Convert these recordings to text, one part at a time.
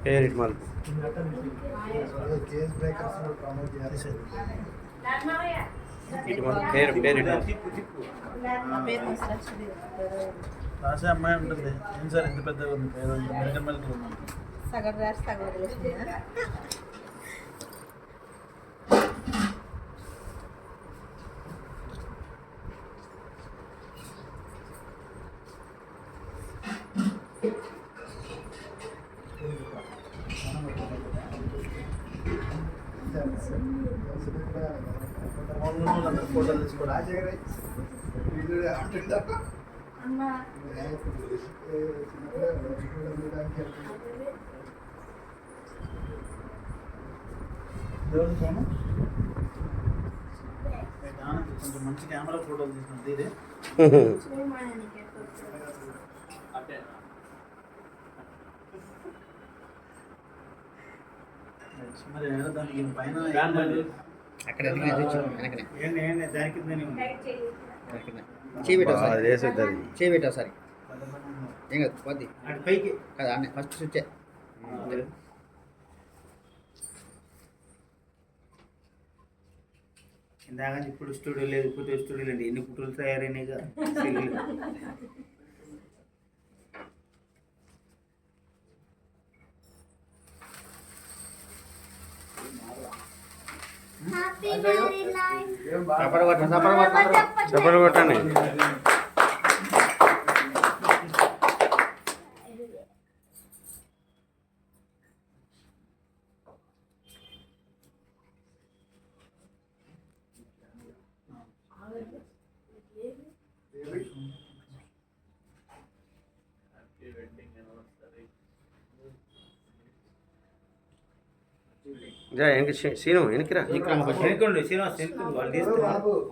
పేరిట్ మలుపు పేరు పేరిట్ రాసే అమ్మాయి ఉంటుంది. ఏం సార్ ఎంత పెద్దగా ఉంది పేరు? మెరకన్ మల్కి సగం రాసి సగం వదిలేసిందా? ఫోటోలు తీసుకోవడం కొంచెం మంచి కెమెరా ఫోటోలు తీసుకుంటే ఇదే మరి దానికి పైన అక్కడ దానికి చేయబెట్టా ఒకసారి ఏం కాదు పోద్ది పైకి కదా అన్న ఫస్ట్ స్విచ్ ఇందాక ఇప్పుడు స్టూడియో లేదు, ఫోటో స్టూడియో లేదు. ఎన్ని ఫోటోలు తయారైనాయిగా. చప్పట్లు కొట్టండి. ఇంకా సీను వెనక్కిరా.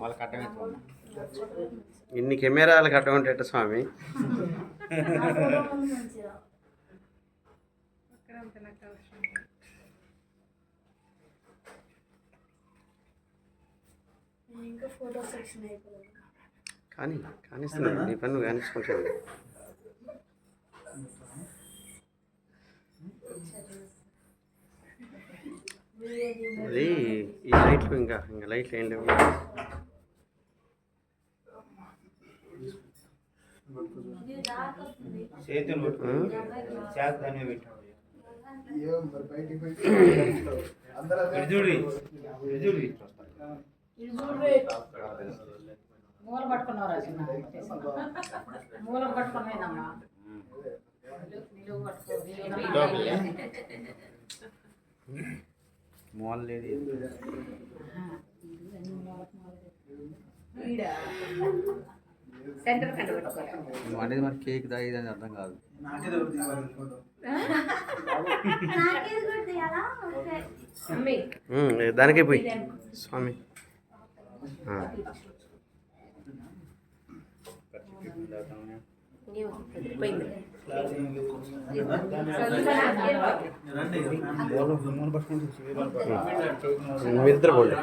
వాళ్ళకి అడ్డమే ఇన్ని కెమెరాలకు అడ్డం ఉంటే స్వామి. కానీ కానిస్తున్నాను నీ పన్ను కానిచ్చుకుంటాను. అది ఈ లైట్లు ఇంకా లైట్లు ఏం లేవు. మూల పట్టుకున్నారా? మూల పట్టుకున్నాయినమ్మా. మోల్ లేదు సెంటర్ కంట పెట్టుకోవాలి అనేది మరి కేక్ దాగి అని అర్థం కాదు. దానికే పోయి స్వామి. మీరిద్దరు పోండి.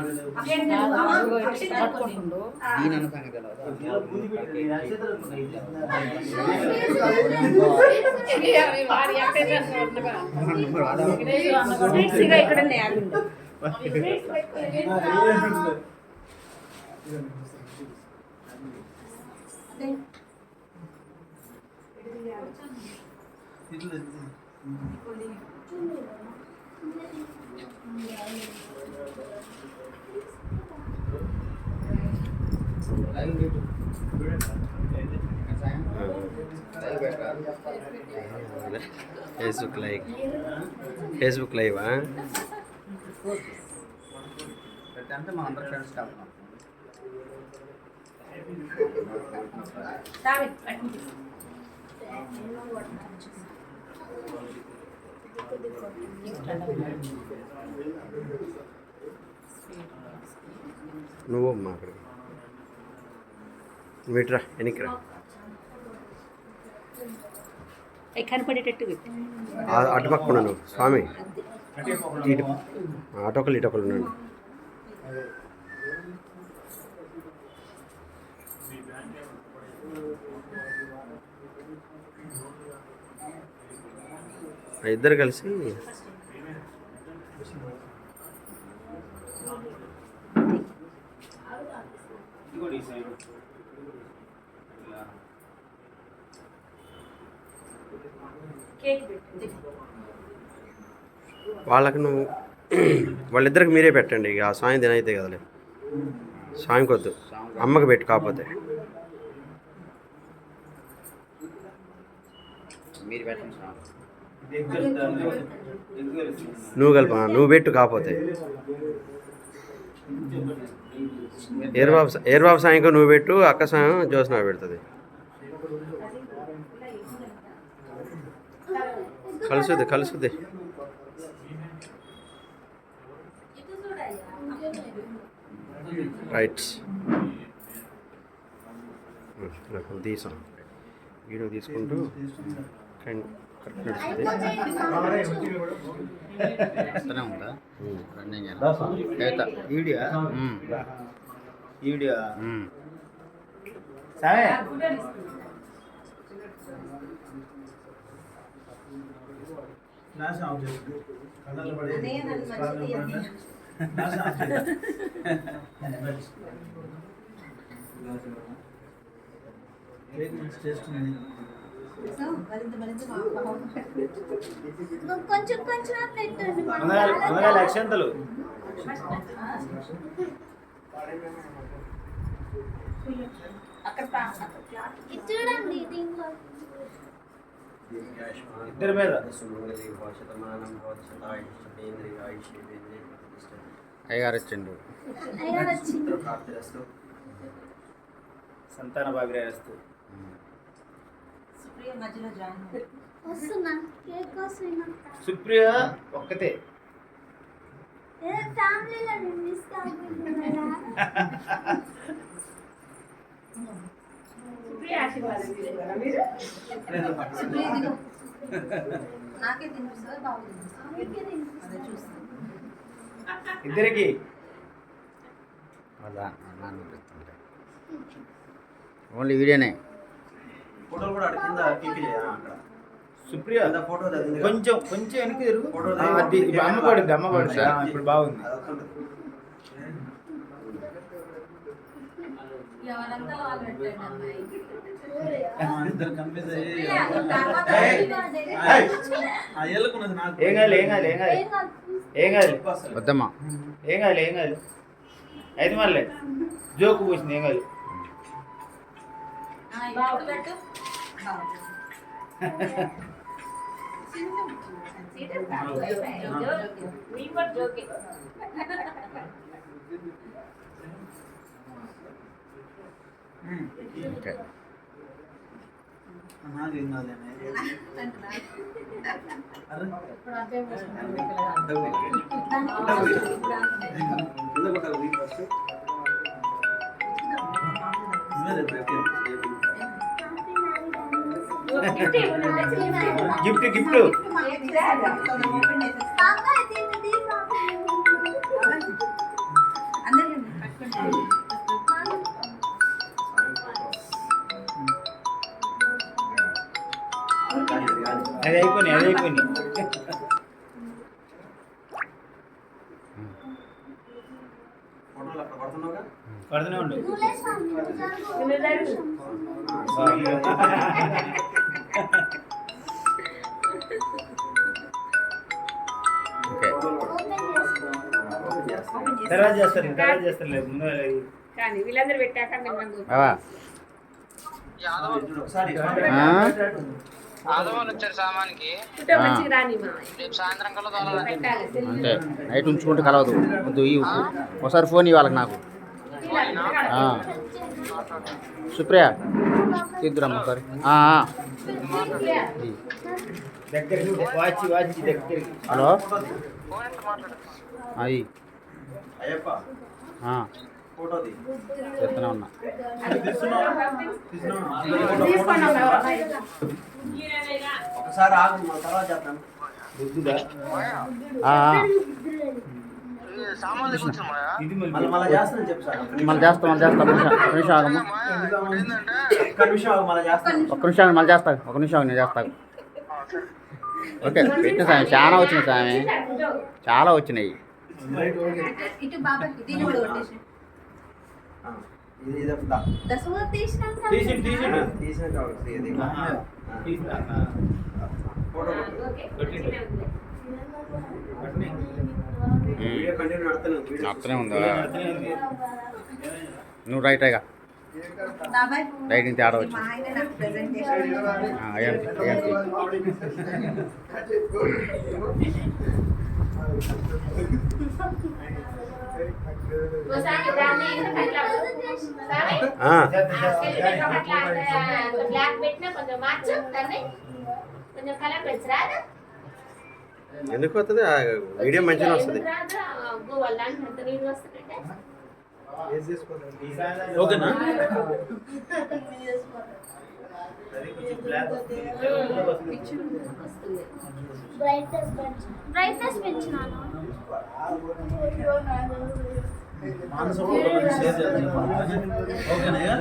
ఫేస్బుక్ లైవా? అంటే మా అందరు ఫ్రెండ్స్ కావాలి. నువ్వు అమ్మా అక్కడికి మీట్రా వెనక్కిరా. కనపడేటట్టు పెట్టు. అటుపక్క ఉన్నాను స్వామి. అటొకరు ఇటొకరు ఉన్నాను. ఇద్దరు కలిసి వాళ్ళకి నువ్వు వాళ్ళిద్దరికి మీరే పెట్టండి. ఇక ఆ స్వామి తినైతే కదలే. స్వామికి వద్దు, అమ్మకి పెట్టు. కాకపోతే మీరు పెట్టండి స్వామి. నువ్వు కలుపు, నువ్వు పెట్టు. కాకపోతే ఏర్బాబు సాయంకం నువ్వు పెట్టు, అక్క సాయం జ్యోత్స్న పెడుతుంది. కలుసుద్ది. రైట్. తీసాం వీడియో తీసుకుంటూ కరెక్ట్ నడుస్తుంది. వస్తూనే ఉందా రన్నింగ్ వీడియో వీడియో సరే నాశనం ఆఫ్ చేస్తుంది. కళ్ళల్లో పడి నాశనం ఆఫ్ చేస్తుంది. టేస్ట్ ఉంది. కొంచెం కొంచెం పెట్టండి. అక్షంతలు చూడండి దీంట్లో ఇద్దరి మీద అయ్యగారు వచ్చిండు. అయ్యారు వచ్చింది. సంతాన భాగ్యస్తు. వస్తున్నా కేక్ వస్తున్నా. సుప్రియ ఒక్కతే ఫ్యామిలీలో మిస్ కాకుండా ఇద్దరికి ఓన్లీ వీడియోనే. ఫోటోలు కూడా కింద క్లిక్ చేయాలి. అక్కడ సుప్రియ ఫోటో కొంచెం కొంచెం వెనక్కి తిరుగు. అమ్మ పడుద్ది ఇప్పుడు బాగుంది. ఇద్దరు కన్ఫ్యూజ్ అయ్యి ఏం కాదు వద్దమ్మా. ఏం కాదు అయితే మళ్ళీ జోకు పూసింది. ఏం కాదు ఓకే. గిఫ్ట్ అది అయిపోయినాయి. ఫోటోలు అక్కడ పడుతున్నావుగా. పడుతూనే ఉండు. ఓకే. తర్వాత చేస్తారు లేదు ముందు కానీ వీళ్ళందరూ పెట్టాక బావా ఒకసారి ఆదవాళ్ళు వచ్చారు సామాన్కి మంచిగా రాని మా రేపు సాయంత్రం కల్లా తోలాలి. అంతే. నైట్ ఉంచుకుంటే కలవదు. వద్దు ఈ ఒకసారి ఫోన్ ఇవ్వాలి నాకు. సుప్రియ తీద్దురమ్మ ఒకసారి. దగ్గరికి వాచి దగ్గరికి. హలో ఫోన్ ఎంత మాట్లాడు. అయ్యి అయ్యప్ప చెప్తూనే ఉన్నా. ఒకసారి ఆగు మన తర్వాత చేస్తాను. ఆ, సామాన్లు కూర్చున్నాయా మళ్ళీ చేస్తాను చెప్పు సార్. మళ్ళీ చేస్తా ఒక నిమిషం ఆగమ్మా. ఒక్క నిమిషం ఆగు, మళ్ళీ చేస్తాను. ఒక్క నిమిషం ఆగు, మళ్ళీ చేస్తా. ఒక నిమిషం ఆగు, నేను చేస్తాను. ఓకే పెట్టిన స్వామి చాలా వచ్చినాయి స్వామి, చాలా వచ్చినాయి. ఇటు బాబాయ్ దీని కూడా కొట్టేసి ఇది దా. దశలో తీసినాక తీసిన కావాలి ఇది. ఫోటో వీడియో కంటిన్యూ నడుతున్నాను. అర్థనే ఉందా? నువ్వు రైట్ అయ్యా బాబాయ్ రైట్ నుంచి ఆడ వచ్చి మా ఆయన నాకు ప్రెజెంటేషన్ ఒకసారి దాన్ని ఎందుకు అట్లా సరే? ఆ, అట్లా బ్లాక్ పెట్టినా కొంచెం మార్చు దాన్ని, కొంచెం కలర్ పెంచరా? ఎందుకు వస్తుంది? ఆ వీడియో మంచిగా వస్తుంది. గోవాల్ దాంట్లో ఎంత నీళ్ళు వస్తుందంటే ఓకేనా వస్తుంది. బ్రైట్నెస్ పెంచినాను మానస ఫోటోలు షేర్ చేద్దాం. ఓకేనా?